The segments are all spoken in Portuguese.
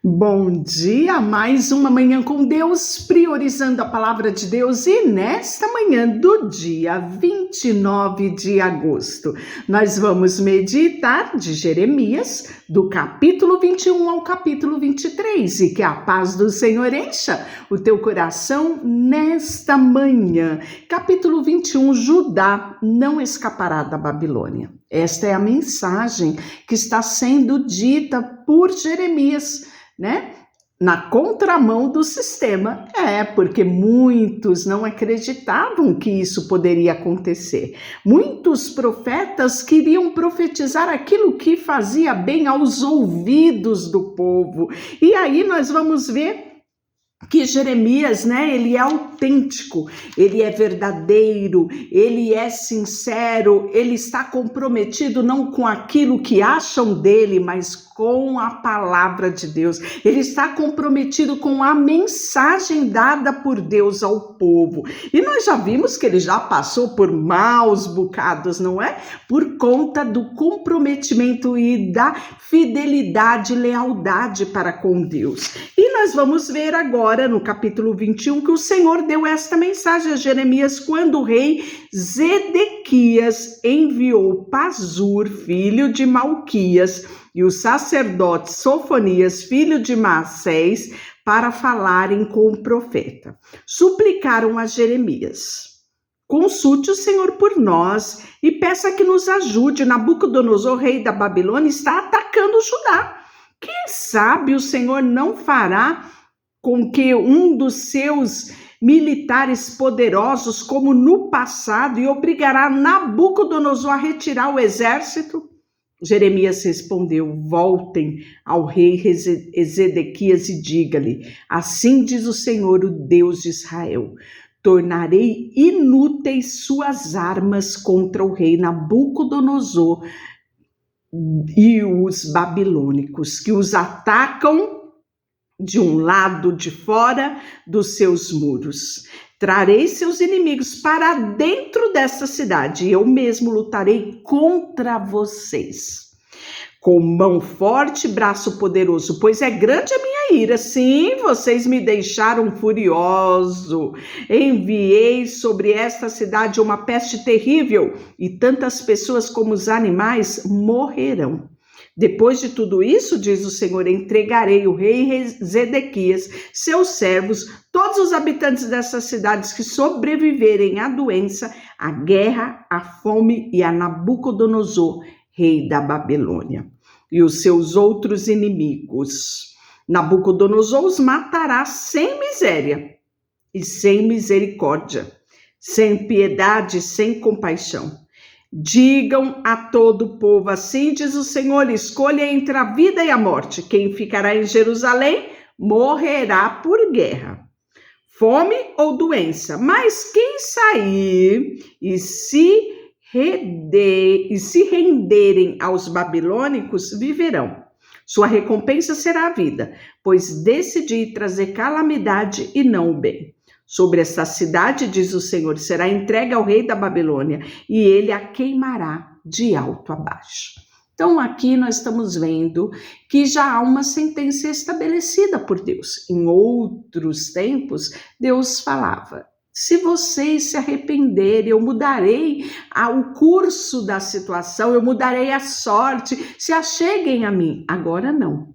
Bom dia, mais uma manhã com Deus, priorizando a palavra de Deus, e nesta manhã do dia 29 de agosto, nós vamos meditar de Jeremias, do capítulo 21 ao capítulo 23, e que a paz do Senhor encha o teu coração nesta manhã. Capítulo 21, Judá não escapará da Babilônia. Esta é a mensagem que está sendo dita por Jeremias, né? Na contramão do sistema, porque muitos não acreditavam que isso poderia acontecer. Muitos profetas queriam profetizar aquilo que fazia bem aos ouvidos do povo. E aí nós vamos ver que Jeremias, ele é autêntico, ele é verdadeiro, ele é sincero, ele está comprometido não com aquilo que acham dele, mas com a palavra de Deus. Ele está comprometido com a mensagem dada por Deus ao povo. E nós já vimos que ele já passou por maus bocados, não é? Por conta do comprometimento e da fidelidade e lealdade para com Deus. E nós vamos ver agora no capítulo 21 que o Senhor deu esta mensagem a Jeremias quando o rei Zedequias enviou Pazur, filho de Malquias, e o sacerdote Sofonias, filho de Maasés, para falarem com o profeta. Suplicaram a Jeremias: consulte o Senhor por nós e peça que nos ajude. Nabucodonosor, rei da Babilônia, está atacando Judá. Quem sabe o Senhor não fará com que um dos seus militares poderosos, como no passado, e obrigará Nabucodonosor a retirar o exército? Jeremias respondeu: voltem ao rei Zedequias e diga-lhe: assim diz o Senhor, o Deus de Israel, tornarei inúteis suas armas contra o rei Nabucodonosor e os babilônicos, que os atacam de um lado de fora dos seus muros. Trarei seus inimigos para dentro desta cidade e eu mesmo lutarei contra vocês. Com mão forte e braço poderoso, pois é grande a minha ira. Sim, vocês me deixaram furioso. Enviei sobre esta cidade uma peste terrível e tantas pessoas como os animais morrerão. Depois de tudo isso, diz o Senhor, entregarei o rei Zedequias, seus servos, todos os habitantes dessas cidades que sobreviverem à doença, à guerra, à fome e a Nabucodonosor, rei da Babilônia, e os seus outros inimigos. Nabucodonosor os matará sem miséria e sem misericórdia, sem piedade e sem compaixão. Digam a todo o povo: assim diz o Senhor, escolha entre a vida e a morte. Quem ficará em Jerusalém morrerá por guerra, fome ou doença. Mas quem sair e se renderem aos babilônicos viverão. Sua recompensa será a vida, pois decidi trazer calamidade e não o bem. Sobre esta cidade, diz o Senhor, será entregue ao rei da Babilônia, e ele a queimará de alto a baixo. Então, aqui nós estamos vendo que já há uma sentença estabelecida por Deus. Em outros tempos, Deus falava: se vocês se arrependerem, eu mudarei o curso da situação, eu mudarei a sorte, se acheguem a mim. Agora não.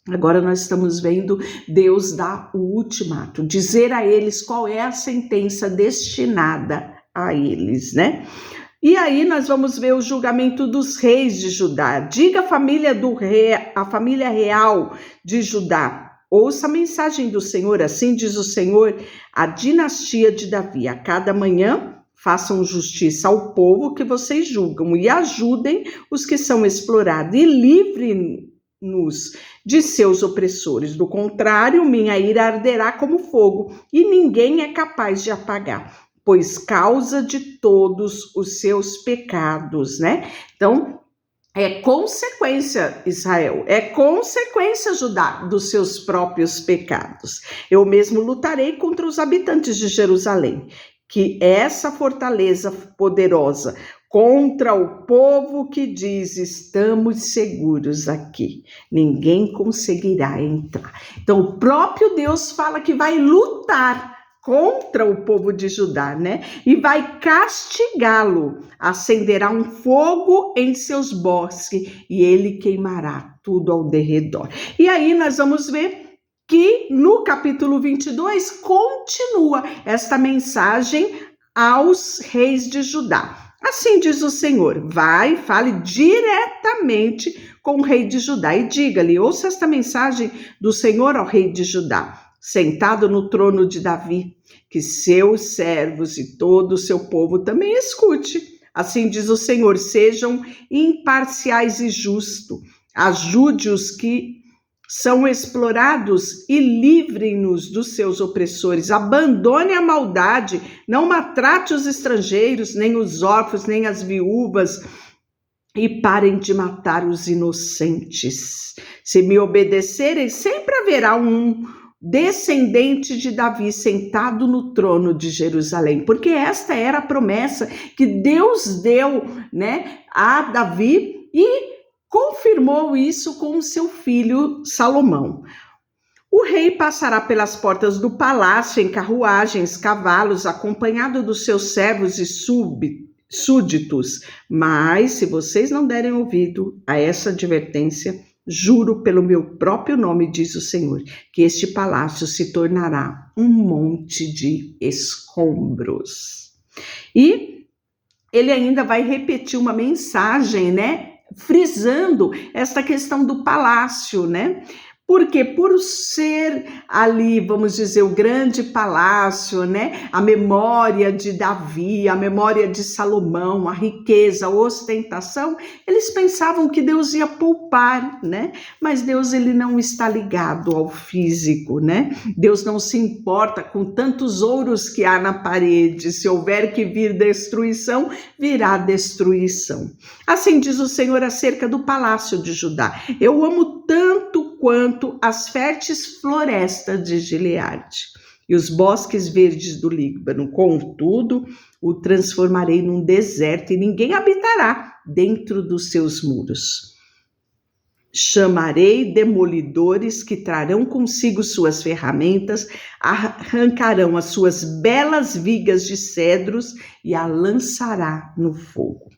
Agora nós estamos vendo Deus dar o ultimato, dizer a eles qual é a sentença destinada a eles, né? E aí nós vamos ver o julgamento dos reis de Judá. Diga a família do rei, a família real de Judá: ouça a mensagem do Senhor, assim diz o Senhor, a dinastia de Davi. A cada manhã façam justiça ao povo que vocês julgam e ajudem os que são explorados e livrem-nos de seus opressores. Do contrário, minha ira arderá como fogo e ninguém é capaz de apagar, pois causa de todos os seus pecados, né? Então, é consequência, Israel, é consequência, Judá, dos seus próprios pecados. Eu mesmo lutarei contra os habitantes de Jerusalém, que essa fortaleza poderosa, contra o povo que diz: estamos seguros aqui, ninguém conseguirá entrar. Então o próprio Deus fala que vai lutar contra o povo de Judá, né? E vai castigá-lo, acenderá um fogo em seus bosques e ele queimará tudo ao derredor. E aí nós vamos ver que no capítulo 22 continua esta mensagem aos reis de Judá. Assim diz o Senhor: vai, fale diretamente com o rei de Judá e diga-lhe, ouça esta mensagem do Senhor ao rei de Judá, sentado no trono de Davi, que seus servos e todo o seu povo também escute. Assim diz o Senhor: sejam imparciais e justos, ajude os que são explorados e livrem-nos dos seus opressores. Abandone a maldade, não maltrate os estrangeiros, nem os órfãos, nem as viúvas, e parem de matar os inocentes. Se me obedecerem, sempre haverá um descendente de Davi sentado no trono de Jerusalém, porque esta era a promessa que Deus deu, né, a Davi e confirmou isso com o seu filho Salomão. O rei passará pelas portas do palácio em carruagens, cavalos, acompanhado dos seus servos e súditos. Mas, se vocês não derem ouvido a essa advertência, juro pelo meu próprio nome, diz o Senhor, que este palácio se tornará um monte de escombros. E ele ainda vai repetir uma mensagem, né? Frisando esta questão do palácio, né? Porque por ser ali, vamos dizer, o grande palácio, né? A memória de Davi, a memória de Salomão, a riqueza, a ostentação, eles pensavam que Deus ia poupar, né? Mas Deus, ele não está ligado ao físico, né? Deus não se importa com tantos ouros que há na parede. Se houver que vir destruição, virá destruição. Assim diz o Senhor acerca do palácio de Judá: eu amo tanto quanto as férteis florestas de Gileade e os bosques verdes do Líbano. Contudo, o transformarei num deserto e ninguém habitará dentro dos seus muros. Chamarei demolidores que trarão consigo suas ferramentas, arrancarão as suas belas vigas de cedros e a lançará no fogo.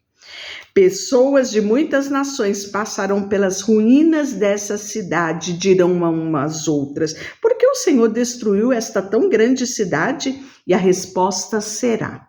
Pessoas de muitas nações passarão pelas ruínas dessa cidade e dirão umas outras: por que o Senhor destruiu esta tão grande cidade? E a resposta será: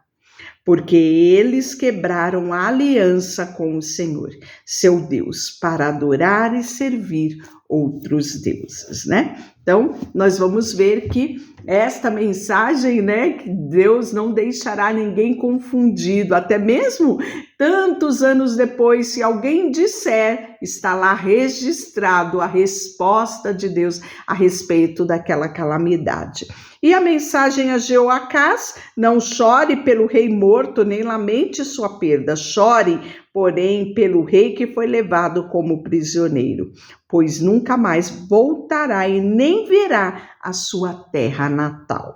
porque eles quebraram a aliança com o Senhor, seu Deus, para adorar e servir outros deuses, né? Então, nós vamos ver que esta mensagem, né, que Deus não deixará ninguém confundido, até mesmo tantos anos depois, se alguém disser, está lá registrado a resposta de Deus a respeito daquela calamidade. E a mensagem a Jeoacás: não chore pelo rei morto, nem lamente sua perda. Chore, porém, pelo rei que foi levado como prisioneiro, pois nunca mais voltará e nem verá a sua terra natal.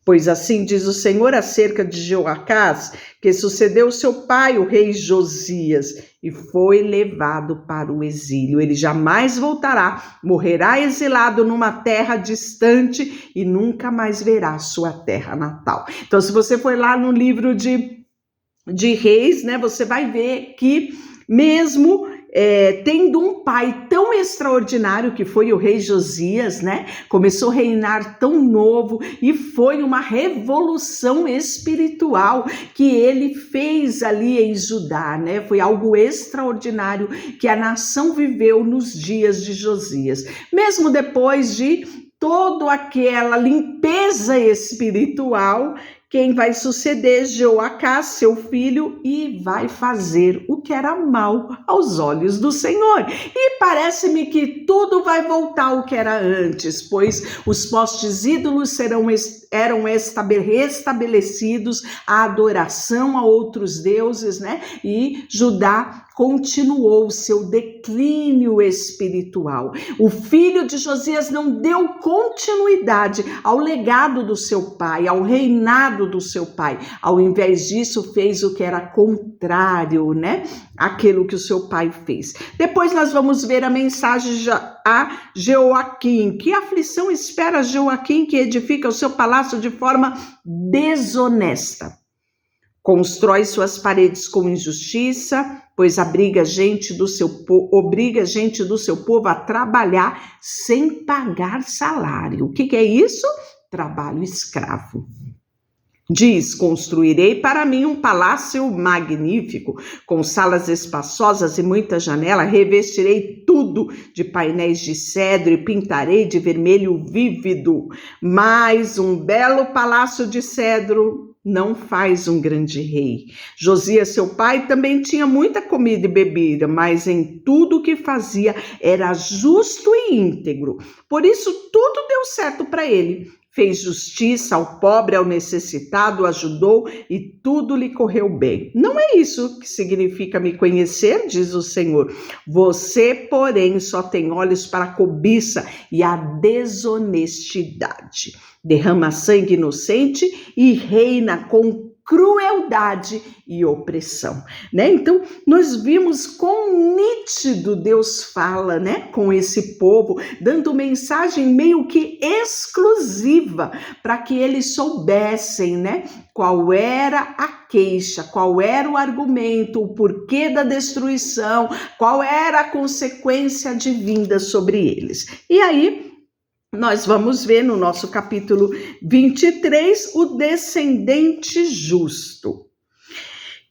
Pois assim diz o Senhor acerca de Jeoacás, que sucedeu seu pai, o rei Josias, e foi levado para o exílio. Ele jamais voltará, morrerá exilado numa terra distante e nunca mais verá sua terra natal. Então, se você for lá no livro de Reis, né, você vai ver que mesmo tendo um pai tão extraordinário que foi o rei Josias, né? Começou a reinar tão novo e foi uma revolução espiritual que ele fez ali em Judá, né? Foi algo extraordinário que a nação viveu nos dias de Josias. Mesmo depois de toda aquela limpeza espiritual, quem vai suceder? Jeoacás, seu filho, e vai fazer o que era mal aos olhos do Senhor. E parece-me que tudo vai voltar ao que era antes, pois os postes ídolos eram restabelecidos, a adoração a outros deuses, né? E Judá continuou seu declínio espiritual. O filho de Josias não deu continuidade ao legado do seu pai, ao reinado do seu pai. Ao invés disso, fez o que era contrário, né? Aquilo que o seu pai fez. Depois nós vamos ver a mensagem a Jeoaquim. Que aflição espera Jeoaquim, que edifica o seu palácio de forma desonesta? Constrói suas paredes com injustiça, pois obriga gente do seu povo a trabalhar sem pagar salário. O que é isso? Trabalho escravo. Diz: construirei para mim um palácio magnífico, com salas espaçosas e muitas janelas, revestirei tudo de painéis de cedro e pintarei de vermelho vívido. Mas um belo palácio de cedro não faz um grande rei. Josias, seu pai, também tinha muita comida e bebida, mas em tudo o que fazia era justo e íntegro. Por isso tudo deu certo para ele. Fez justiça ao pobre, ao necessitado, ajudou e tudo lhe correu bem. Não é isso que significa me conhecer, diz o Senhor. Você, porém, só tem olhos para a cobiça e a desonestidade. Derrama sangue inocente e reina com crueldade e opressão, né? Então, nós vimos quão nítido Deus fala, né, com esse povo, dando mensagem meio que exclusiva para que eles soubessem, né, qual era a queixa, qual era o argumento, o porquê da destruição, qual era a consequência advinda sobre eles. E aí, nós vamos ver no nosso capítulo 23 o descendente justo.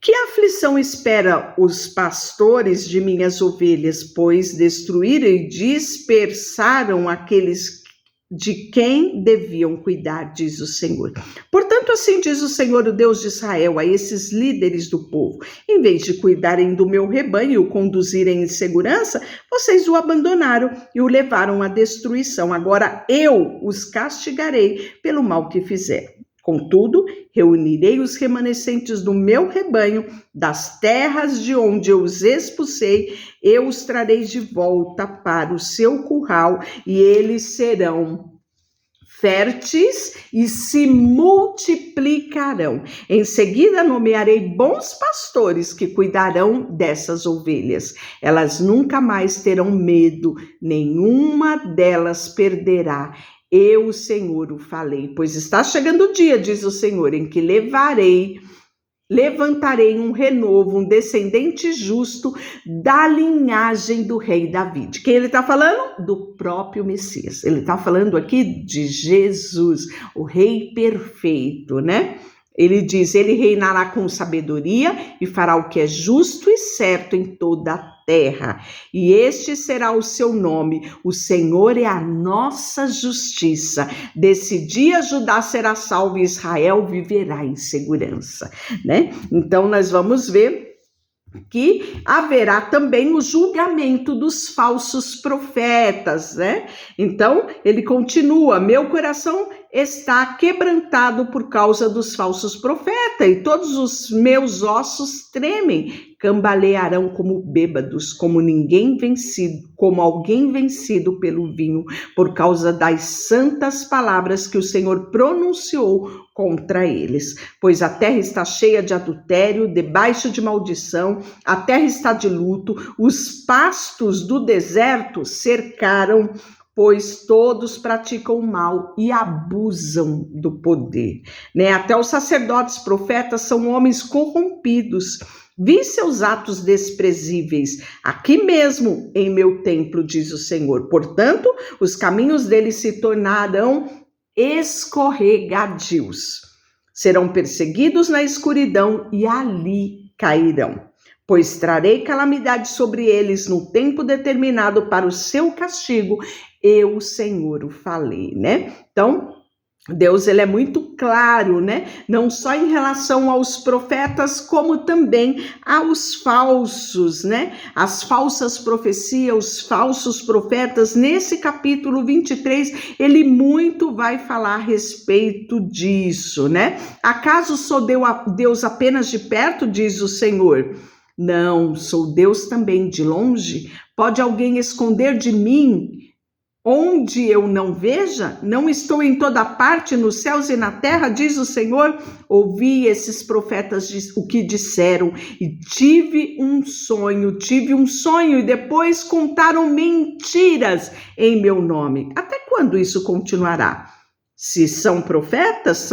Que aflição espera os pastores de minhas ovelhas, pois destruíram e dispersaram aqueles de quem deviam cuidar, diz o Senhor. Portanto, assim diz o Senhor, o Deus de Israel, a esses líderes do povo: em vez de cuidarem do meu rebanho e o conduzirem em segurança, vocês o abandonaram e o levaram à destruição. Agora eu os castigarei pelo mal que fizeram. Contudo, reunirei os remanescentes do meu rebanho, das terras de onde eu os expulsei, eu os trarei de volta para o seu curral e eles serão férteis e se multiplicarão. Em seguida, nomearei bons pastores que cuidarão dessas ovelhas. Elas nunca mais terão medo, nenhuma delas perderá. Eu, o Senhor, o falei, pois está chegando o dia, diz o Senhor, em que levantarei um renovo, um descendente justo da linhagem do rei Davi. De quem ele está falando? Do próprio Messias. Ele está falando aqui de Jesus, o rei perfeito, né? Ele diz: ele reinará com sabedoria e fará o que é justo e certo em toda a terra. E este será o seu nome: o Senhor é a nossa justiça. Desse dia Judá será salvo e Israel viverá em segurança, né? Então nós vamos ver que haverá também o julgamento dos falsos profetas, né? Então ele continua: meu coração está quebrantado por causa dos falsos profetas, e todos os meus ossos tremem, cambalearão como bêbados, como alguém vencido pelo vinho, por causa das santas palavras que o Senhor pronunciou contra eles. Pois a terra está cheia de adultério, debaixo de maldição, a terra está de luto, os pastos do deserto cercaram, pois todos praticam o mal e abusam do poder, né? Até os sacerdotes profetas são homens corrompidos. Vi seus atos desprezíveis aqui mesmo em meu templo, diz o Senhor. Portanto, os caminhos deles se tornarão escorregadios. Serão perseguidos na escuridão e ali cairão. Pois trarei calamidade sobre eles no tempo determinado para o seu castigo. Eu, o Senhor, o falei, né? Então, Deus, ele é muito claro, né? Não só em relação aos profetas, como também aos falsos, né? As falsas profecias, os falsos profetas. Nesse capítulo 23, ele muito vai falar a respeito disso, né? Acaso sou Deus apenas de perto, diz o Senhor? Não, sou Deus também de longe. Pode alguém esconder de mim onde eu não veja? Não estou em toda parte, nos céus e na terra, diz o Senhor. Ouvi esses profetas o que disseram e tive um sonho e depois contaram mentiras em meu nome. Até quando isso continuará? Se são profetas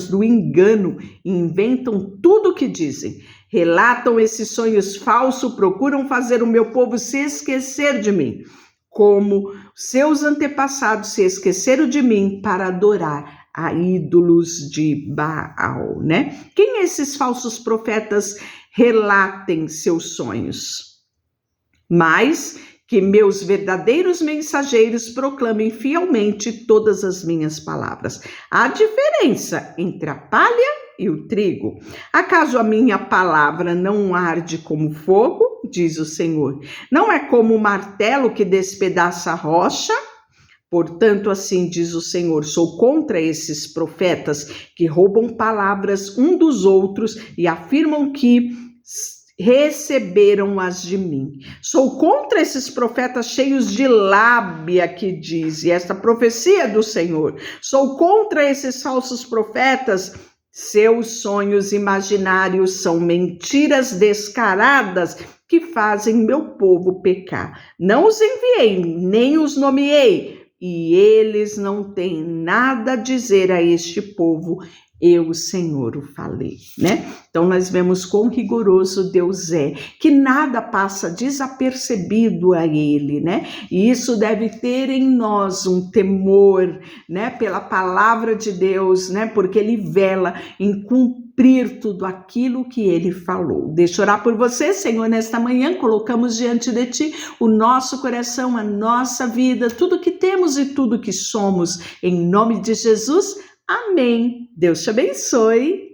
do engano e inventam tudo o que dizem. Relatam esses sonhos falsos, procuram fazer o meu povo se esquecer de mim, como seus antepassados se esqueceram de mim para adorar a ídolos de Baal, né? Quem esses falsos profetas relatem seus sonhos? Mas que meus verdadeiros mensageiros proclamem fielmente todas as minhas palavras. Há diferença entre a palha e o trigo. Acaso a minha palavra não arde como fogo? Diz o Senhor. Não é como o martelo que despedaça a rocha? Portanto, assim diz o Senhor, sou contra esses profetas que roubam palavras um dos outros e afirmam que receberam-as de mim. Sou contra esses profetas cheios de lábia que diz, e esta profecia do Senhor. Sou contra esses falsos profetas. Seus sonhos imaginários são mentiras descaradas que fazem meu povo pecar. Não os enviei, nem os nomeei, e eles não têm nada a dizer a este povo. Eu, Senhor, o falei, né? Então, nós vemos quão rigoroso Deus é, que nada passa desapercebido a Ele, né? E isso deve ter em nós um temor, né? Pela palavra de Deus, né? Porque Ele vela em cumprir tudo aquilo que Ele falou. Deixa eu orar por você, Senhor, nesta manhã, colocamos diante de Ti o nosso coração, a nossa vida, tudo que temos e tudo que somos, em nome de Jesus. Amém. Deus te abençoe.